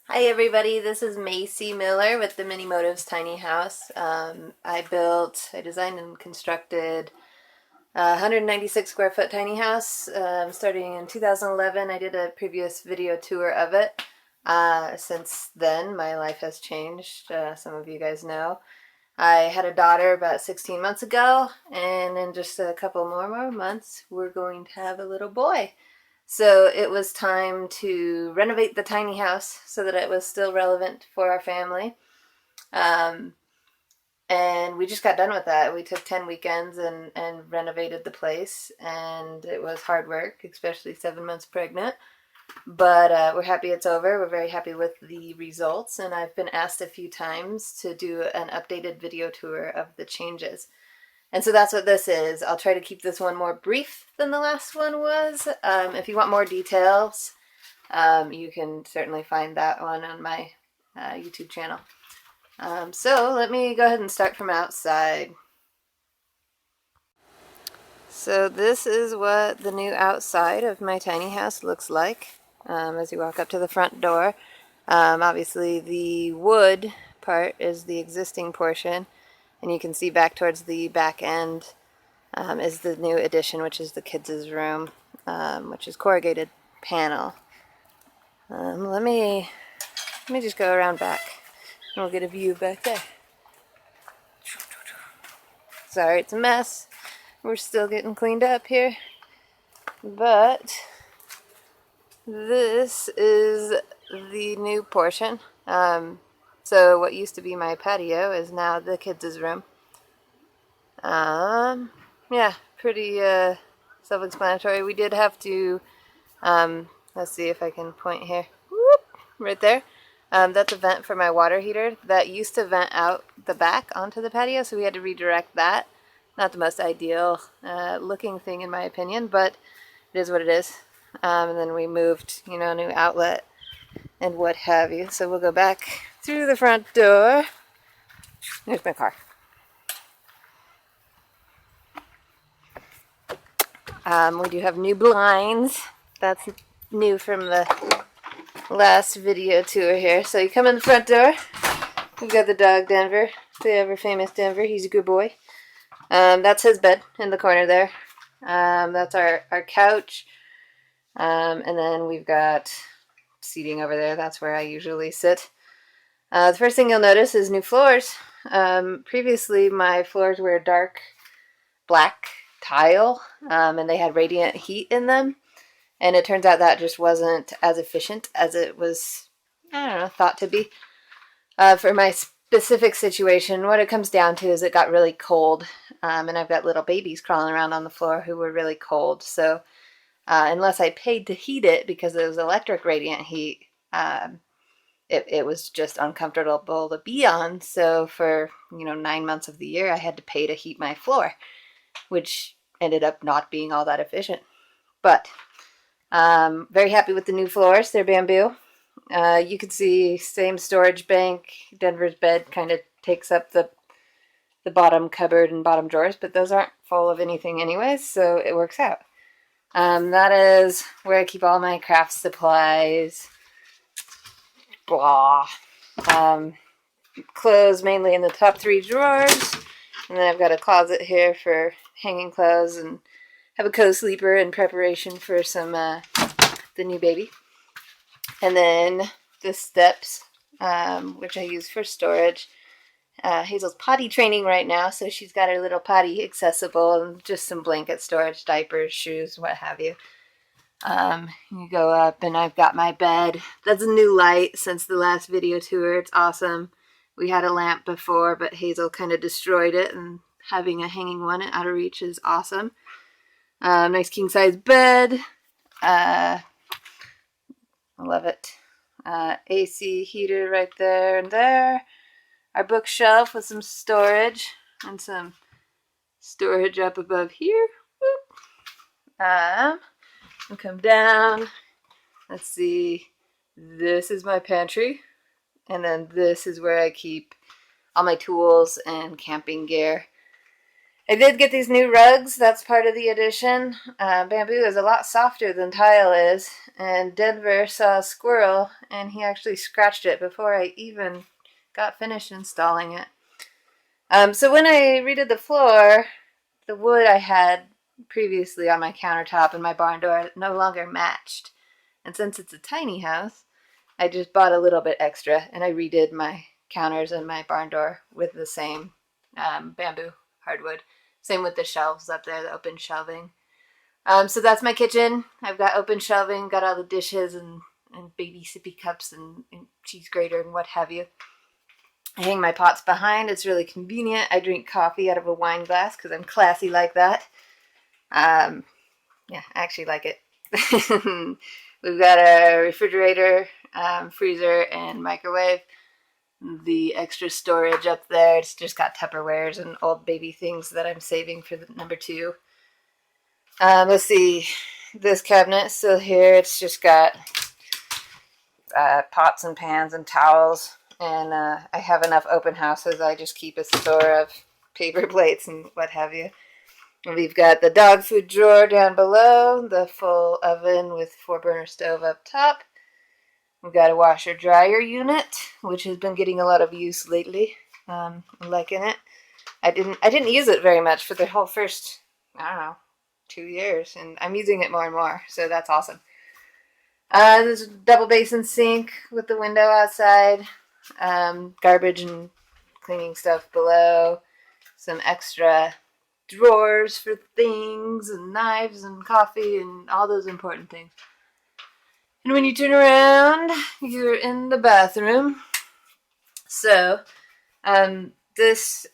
Hi everybody, this is Macy Miller with the Minimotives tiny house. I designed and constructed a 196 square foot tiny house starting in 2011. I did a previous video tour of it. Since then, my life has changed. Some of you guys know. I had a daughter about 16 months ago, and in just a couple more months, we're going to have a little boy. So it was time to renovate the tiny house so that it was still relevant for our family. Um, and we just got done with that. We took 10 weekends and renovated the place, and it was hard work, especially 7 months pregnant. But we're happy it's over. We're very happy with the results, and I've been asked a few times to do an updated video tour of the changes. And so that's what this is. I'll try to keep this one more brief than the last one was. If you want more details, you can certainly find that one on my YouTube channel. So let me go ahead and start from outside. So this is what the new outside of my tiny house looks like as you walk up to the front door. Obviously the wood part is the existing portion, and you can see back towards the back end is the new addition, which is the kids' room, which is corrugated panel. Let me just go around back, and we'll get a view back there. Sorry, it's a mess. We're still getting cleaned up here, but this is the new portion. So what used to be my patio is now the kids' room. Yeah, pretty self-explanatory. We did have to, let's see if I can point here. Whoop, right there. That's a vent for my water heater that used to vent out the back onto the patio, so we had to redirect that. Not the most ideal looking thing in my opinion, but it is what it is. And then we moved, new outlet and what have you. So we'll go back through the front door. There's my car. We do have new blinds. That's new from the last video tour here. So you come in the front door. We've got the dog Denver, the ever famous Denver. He's a good boy. That's his bed in the corner there. That's our couch. And then we've got seating over there. That's where I usually sit. The first thing you'll notice is new floors. Previously, my floors were dark black tile, and they had radiant heat in them. And it turns out that just wasn't as efficient as it was, thought to be. For my specific situation, what it comes down to is it got really cold, and I've got little babies crawling around on the floor who were really cold. So unless I paid to heat it because it was electric radiant heat, it was just uncomfortable to be on. So for 9 months of the year, I had to pay to heat my floor, which ended up not being all that efficient. But very happy with the new floors. They're bamboo. You can see same storage bank. Denver's bed kind of takes up the bottom cupboard and bottom drawers, but those aren't full of anything anyways, so it works out. That is where I keep all my craft supplies. Blah. Clothes mainly in the top 3 drawers, and then I've got a closet here for hanging clothes, and have a co-sleeper in preparation for some the new baby. And then the steps, which I use for storage. Hazel's potty training right now, so she's got her little potty accessible, and just some blanket storage, diapers, shoes, what have you. You go up, and I've got my bed. That's a new light since the last video tour. It's awesome. We had a lamp before, but Hazel kind of destroyed it, and having a hanging one out of reach is awesome. Nice king size bed. I love it. AC heater right there and there. Our bookshelf with some storage and some storage up above here. We'll come down. Let's see. This is my pantry, and then this is where I keep all my tools and camping gear. I did get these new rugs. That's part of the addition. Bamboo is a lot softer than tile is, and Denver saw a squirrel, and he actually scratched it before I even got finished installing it. So when I redid the floor, the wood I had previously on my countertop and my barn door no longer matched. And since it's a tiny house, I just bought a little bit extra, and I redid my counters and my barn door with the same bamboo hardwood. Same with the shelves up there, the open shelving. So that's my kitchen. I've got open shelving, got all the dishes and baby sippy cups and cheese grater and what have you. I hang my pots behind. It's really convenient. I drink coffee out of a wine glass because I'm classy like that. Yeah, I actually like it. We've got a refrigerator, freezer, and microwave. The extra storage up there, it's just got Tupperwares and old baby things that I'm saving for the number 2. Let's see, this cabinet still here. It's just got pots and pans and towels, and I have enough open houses. I just keep a store of paper plates and what have you. And we've got the dog food drawer down below, the full oven with 4-burner stove up top. We've got a washer dryer unit, which has been getting a lot of use lately. I'm liking it. I didn't use it very much for the whole first, I don't know, 2 years, and I'm using it more and more, so that's awesome. There's a double basin sink with the window outside, garbage and cleaning stuff below, some extra drawers for things and knives and coffee and all those important things. And when you turn around, you're in the bathroom. So, this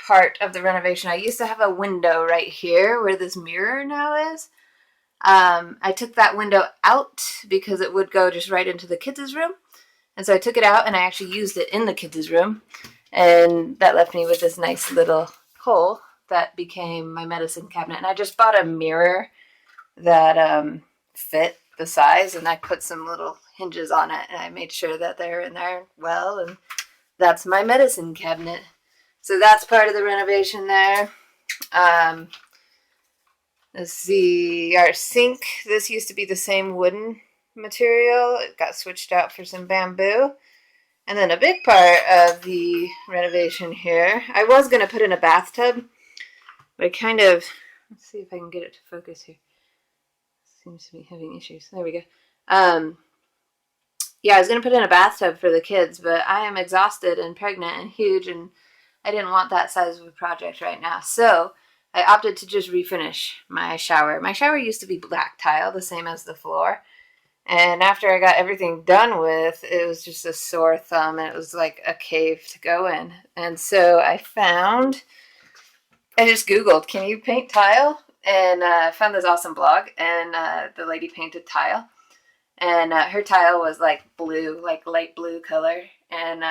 part of the renovation, I used to have a window right here where this mirror now is. I took that window out because it would go just right into the kids' room. And so I took it out and I actually used it in the kids' room. And that left me with this nice little hole that became my medicine cabinet. And I just bought a mirror that fit the size, and I put some little hinges on it, and I made sure that they're in there well, and that's my medicine cabinet. So that's part of the renovation there. Let's see, our sink, this used to be the same wooden material. It got switched out for some bamboo. And then a big part of the renovation here, I was going to put in a bathtub, but I kind of, let's see if I can get it to focus here. Seems to be having issues. There we go. Yeah, I was going to put in a bathtub for the kids, but I am exhausted and pregnant and huge, and I didn't want that size of a project right now. So I opted to just refinish my shower. My shower used to be black tile, the same as the floor. And after I got everything done with, it was just a sore thumb, and it was like a cave to go in. And so I just Googled, can you paint tile? And I found this awesome blog, and the lady painted tile. And her tile was like blue, like light blue color, and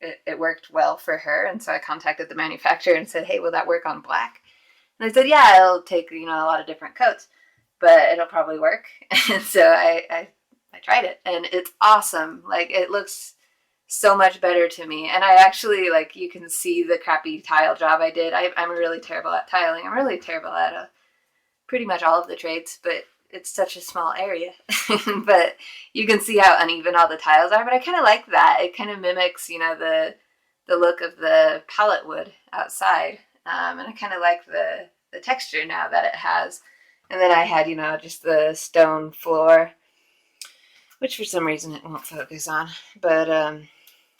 it worked well for her. And so I contacted the manufacturer and said, hey, will that work on black? And they said, yeah, it'll take, a lot of different coats, but it'll probably work. And so I tried it, and it's awesome. Like, it looks so much better to me. And I actually, like, you can see the crappy tile job I did. I'm really terrible at tiling. I'm really terrible at pretty much all of the trades, but it's such a small area. But you can see how uneven all the tiles are. But I kind of like that. It kind of mimics, the look of the pallet wood outside. And I kind of like the texture now that it has. And then I had, just the stone floor, which for some reason it won't focus on. But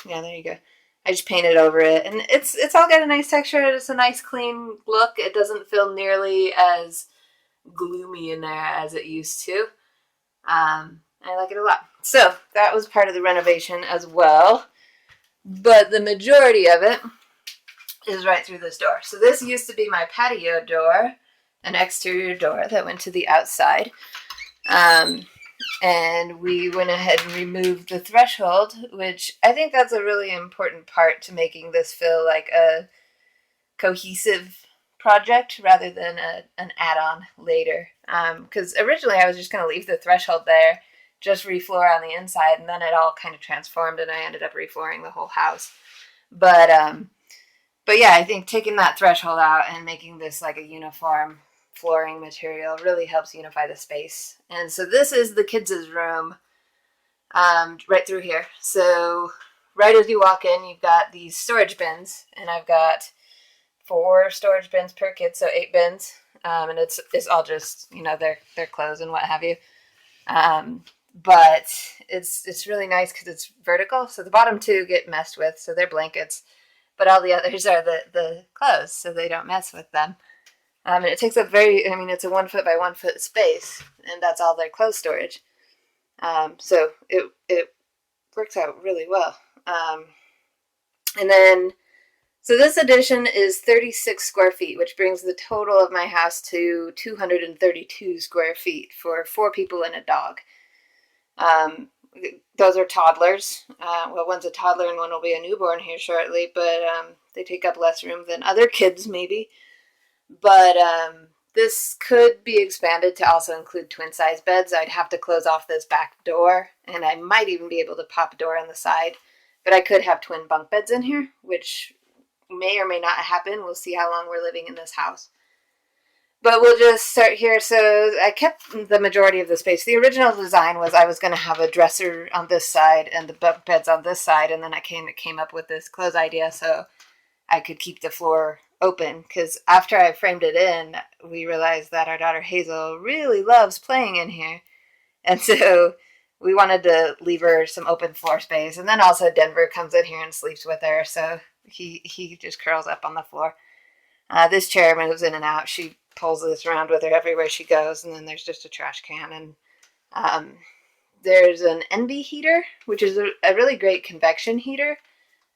yeah, there you go. I just painted over it, and it's all got a nice texture. It's a nice clean look. It doesn't feel nearly as gloomy in there as it used to. I like it a lot. So that was part of the renovation as well. But the majority of it is right through this door. So this used to be my patio door, an exterior door that went to the outside. And we went ahead and removed the threshold, which I think that's a really important part to making this feel like a cohesive project rather than an add-on later. Because originally I was just going to leave the threshold there, just refloor on the inside, and then it all kind of transformed, and I ended up reflooring the whole house. But But yeah, I think taking that threshold out and making this like a uniform flooring material really helps unify the space. And so this is the kids' room, right through here. So right as you walk in, you've got these storage bins, and I've got 4 storage bins per kid, so 8 bins. And it's all just, you know, their clothes and what have you. But it's really nice because it's vertical. So the bottom 2 get messed with, so they're blankets. But all the others are the clothes, so they don't mess with them. And it takes up it's a 1 foot by 1 foot space, and that's all their clothes storage. So it works out really well. And then, so this addition is 36 square feet, which brings the total of my house to 232 square feet for 4 people and a dog. Those are toddlers. Well, one's a toddler and one will be a newborn here shortly, but they take up less room than other kids, maybe. But this could be expanded to also include twin-size beds. I'd have to close off this back door, and I might even be able to pop a door on the side. But I could have twin bunk beds in here, which may or may not happen. We'll see how long we're living in this house. But we'll just start here. So I kept the majority of the space. The original design was I was going to have a dresser on this side and the bunk beds on this side, and then I came up with this close idea so I could keep the floor open, because after I framed it in, we realized that our daughter Hazel really loves playing in here, and so we wanted to leave her some open floor space. And then also Denver comes in here and sleeps with her, so he just curls up on the floor. This chair moves in and out. She pulls this around with her everywhere she goes, and then there's just a trash can, and there's an NB heater, which is a really great convection heater.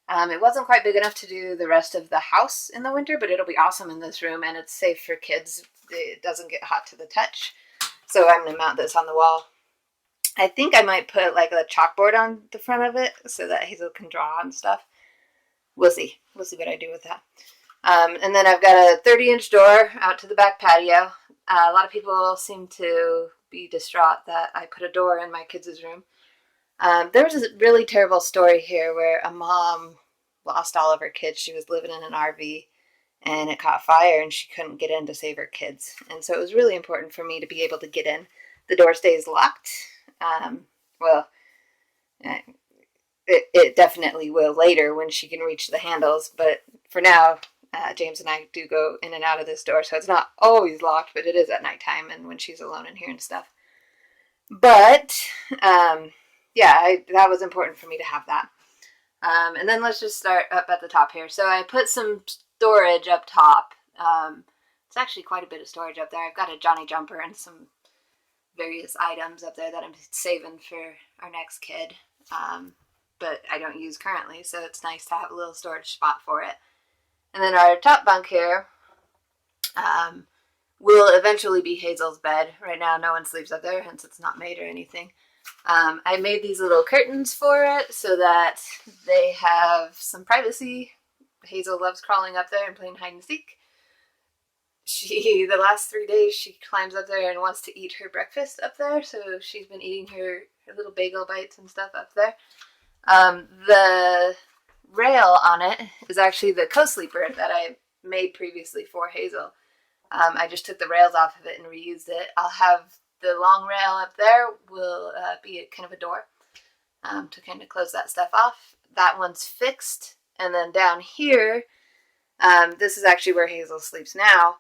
It wasn't quite big enough to do the rest of the house in the winter, but it'll be awesome in this room, and it's safe for kids. It doesn't get hot to the touch. So I'm going to mount this on the wall. I think I might put like a chalkboard on the front of it so that Hazel can draw and stuff. We'll see. We'll see what I do with that. And then I've got a 30-inch door out to the back patio. A lot of people seem to be distraught that I put a door in my kids' room. There was a really terrible story here where a mom lost all of her kids. She was living in an RV, and it caught fire, and she couldn't get in to save her kids. And so it was really important for me to be able to get in. The door stays locked. It definitely will later when she can reach the handles, but for now, James and I do go in and out of this door, so it's not always locked, but it is at nighttime and when she's alone in here and stuff. But that was important for me to have that. And then let's just start up at the top here. So I put some storage up top. It's actually quite a bit of storage up there. I've got a Johnny jumper and some various items up there that I'm saving for our next kid, but I don't use currently, so it's nice to have a little storage spot for it. And then our top bunk here will eventually be Hazel's bed. Right now no one sleeps up there, hence it's not made or anything. I made these little curtains for it so that they have some privacy. Hazel loves crawling up there and playing hide and seek. The last 3 days, she climbs up there and wants to eat her breakfast up there, so she's been eating her little bagel bites and stuff up there. The rail on it is actually the co-sleeper that I made previously for Hazel. I just took the rails off of it and reused it. I'll have the long rail up there will be a kind of a door to kind of close that stuff off. That one's fixed. And then down here, this is actually where Hazel sleeps now.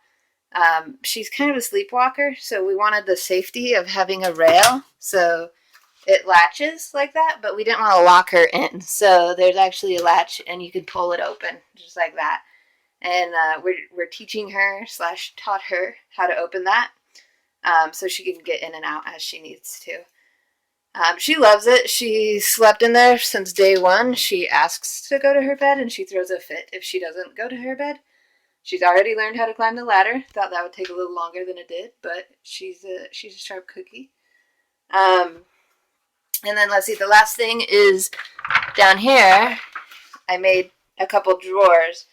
She's kind of a sleepwalker, so we wanted the safety of having a rail so it latches like that, but we didn't want to lock her in. So there's actually a latch, and you can pull it open just like that. And we're teaching her / taught her how to open that so she can get in and out as she needs to. She loves it. She slept in there since day one. She asks to go to her bed, and she throws a fit if she doesn't go to her bed. She's already learned how to climb the ladder. Thought that would take a little longer than it did, but she's a sharp cookie. And then let's see, the last thing is down here, I made a couple drawers,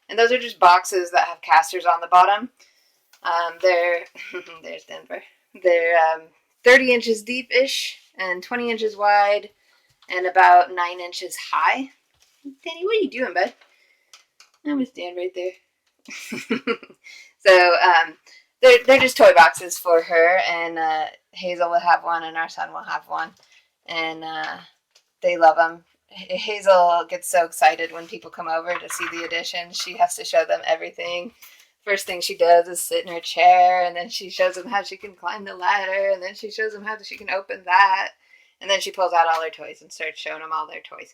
and those are just boxes that have casters on the bottom. There's Denver. They're 30 inches deep-ish and 20 inches wide and about 9 inches high. Danny, what are you doing, bud? I'm gonna stand right there. So they're just toy boxes for her, and Hazel will have one, and our son will have one, and they love them. Hazel gets so excited when people come over to see the addition. She has to show them everything. First thing she does is sit in her chair, and then she shows them how she can climb the ladder, and then she shows them how she can open that, and then she pulls out all her toys and starts showing them all their toys.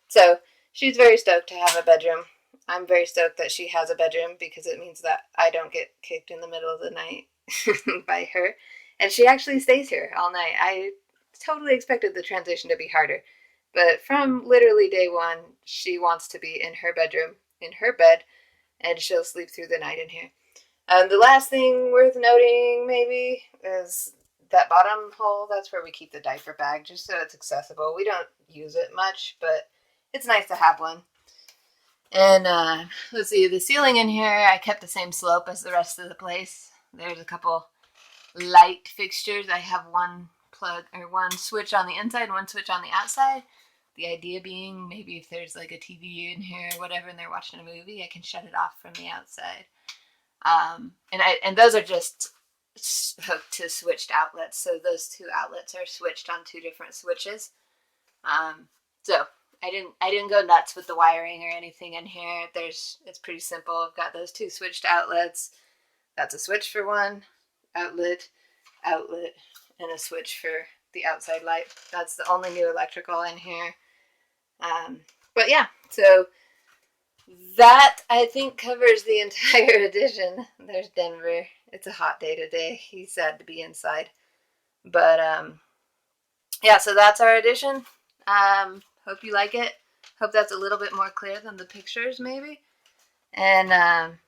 So she's very stoked to have a bedroom. I'm very stoked that she has a bedroom because it means that I don't get kicked in the middle of the night by her. And she actually stays here all night. I totally expected the transition to be harder. But from literally day one, she wants to be in her bedroom, in her bed, and she'll sleep through the night in here. The last thing worth noting, maybe, is that bottom hole. That's where we keep the diaper bag, just so it's accessible. We don't use it much, but it's nice to have one. And let's see, the ceiling in here, I kept the same slope as the rest of the place. There's a couple light fixtures. I have one plug or one switch on the inside and one switch on the outside. The idea being maybe if there's like a TV in here or whatever and they're watching a movie, I can shut it off from the outside. And those are just hooked to switched outlets. So those two outlets are switched on two different switches. So I didn't go nuts with the wiring or anything in here. It's pretty simple. I've got those two switched outlets. That's a switch for one outlet, and a switch for the outside light. That's the only new electrical in here. But yeah, so that I think covers the entire addition. There's Denver. It's a hot day today. He's sad to be inside. But yeah, so that's our addition. Hope you like it. Hope that's a little bit more clear than the pictures, maybe. And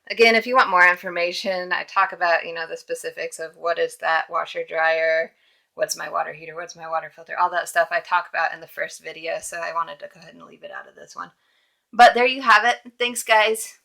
again, if you want more information, I talk about, the specifics of what is that washer dryer, what's my water heater, what's my water filter, all that stuff I talk about in the first video. So I wanted to go ahead and leave it out of this one. But there you have it. Thanks, guys.